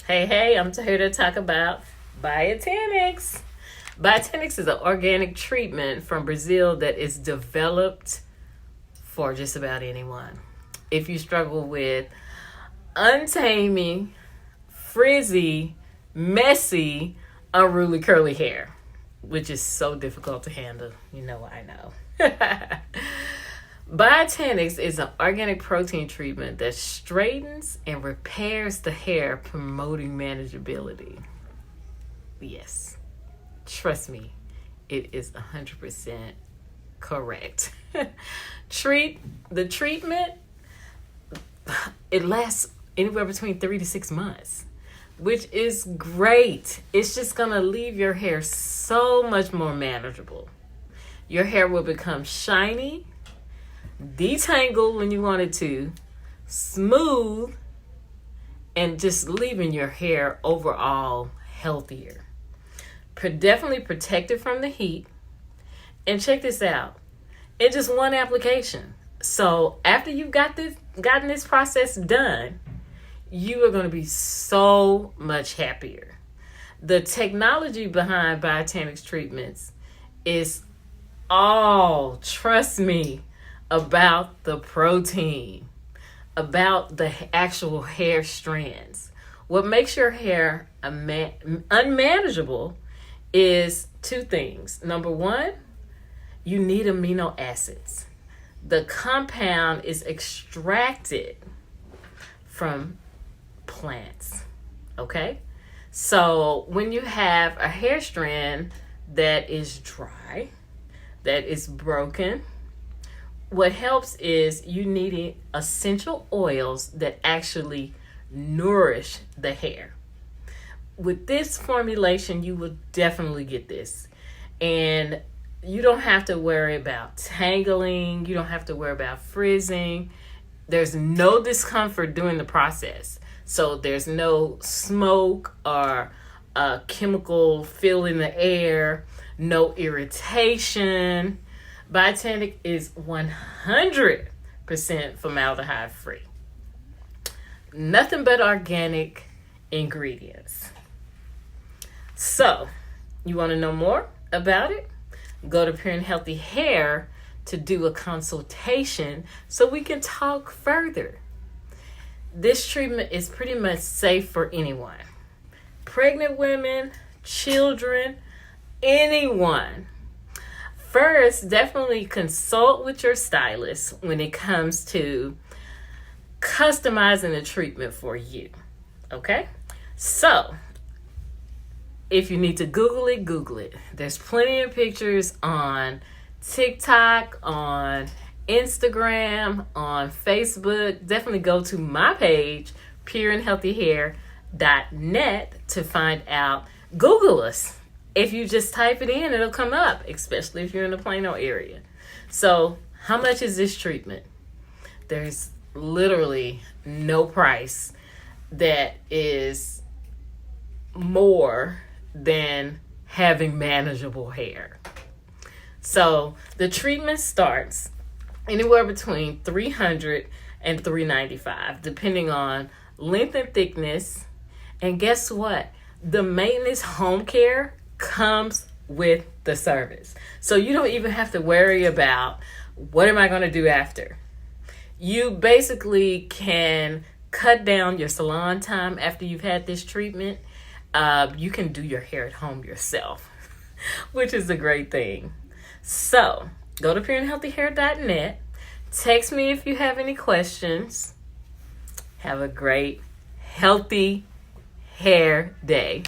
Hey, I'm here to talk about BioTanix. BioTanix is an organic treatment from Brazil that is developed for just about anyone. If you struggle with untaming, frizzy, messy, unruly curly hair, which is so difficult to handle, I know. BioTanix is an organic protein treatment that straightens and repairs the hair, promoting manageability. Yes, trust me, it is 100% correct. The treatment, it lasts anywhere between 3 to 6 months, which is great. It's just gonna leave your hair so much more manageable. Your hair will become shiny, detangle when you want it to, smooth, and just leaving your hair overall healthier. Definitely protected from the heat. And check this out. It's just one application. So after you've gotten this process done, you are going to be so much happier. The technology behind BioTanix treatments is all, trust me, about the protein, about the actual hair strands. What makes your hair unmanageable is 2 things. Number 1, you need amino acids. The compound is extracted from plants, okay? So when you have a hair strand that is dry, that is broken, what helps is you need essential oils that actually nourish the hair. With this formulation, you will definitely get this. And you don't have to worry about tangling. You don't have to worry about frizzing. There's no discomfort during the process. So there's no smoke or chemical filling the air, no irritation. BioTanix is 100% formaldehyde free. Nothing but organic ingredients. So, you want to know more about it? Go to Pure and Healthy Hair to do a consultation so we can talk further. This treatment is pretty much safe for anyone. Pregnant women, children, anyone. First, definitely consult with your stylist when it comes to customizing the treatment for you. Okay? So, if you need to Google it. There's plenty of pictures on TikTok, on Instagram, on Facebook. Definitely go to my page, pureandhealthyhair.net, to find out. Google us. If you just type it in, it'll come up, especially if you're in the Plano area. So, how much is this treatment? There's literally no price that is more than having manageable hair. So, the treatment starts anywhere between $300 and $395, depending on length and thickness. And guess what? The maintenance home care comes with the service. So you don't even have to worry about what am I going to do after. You basically can cut down your salon time after you've had this treatment. You can do your hair at home yourself, which is a great thing. So go to pureandhealthyhair.net. Text me if you have any questions. Have a great, healthy hair day.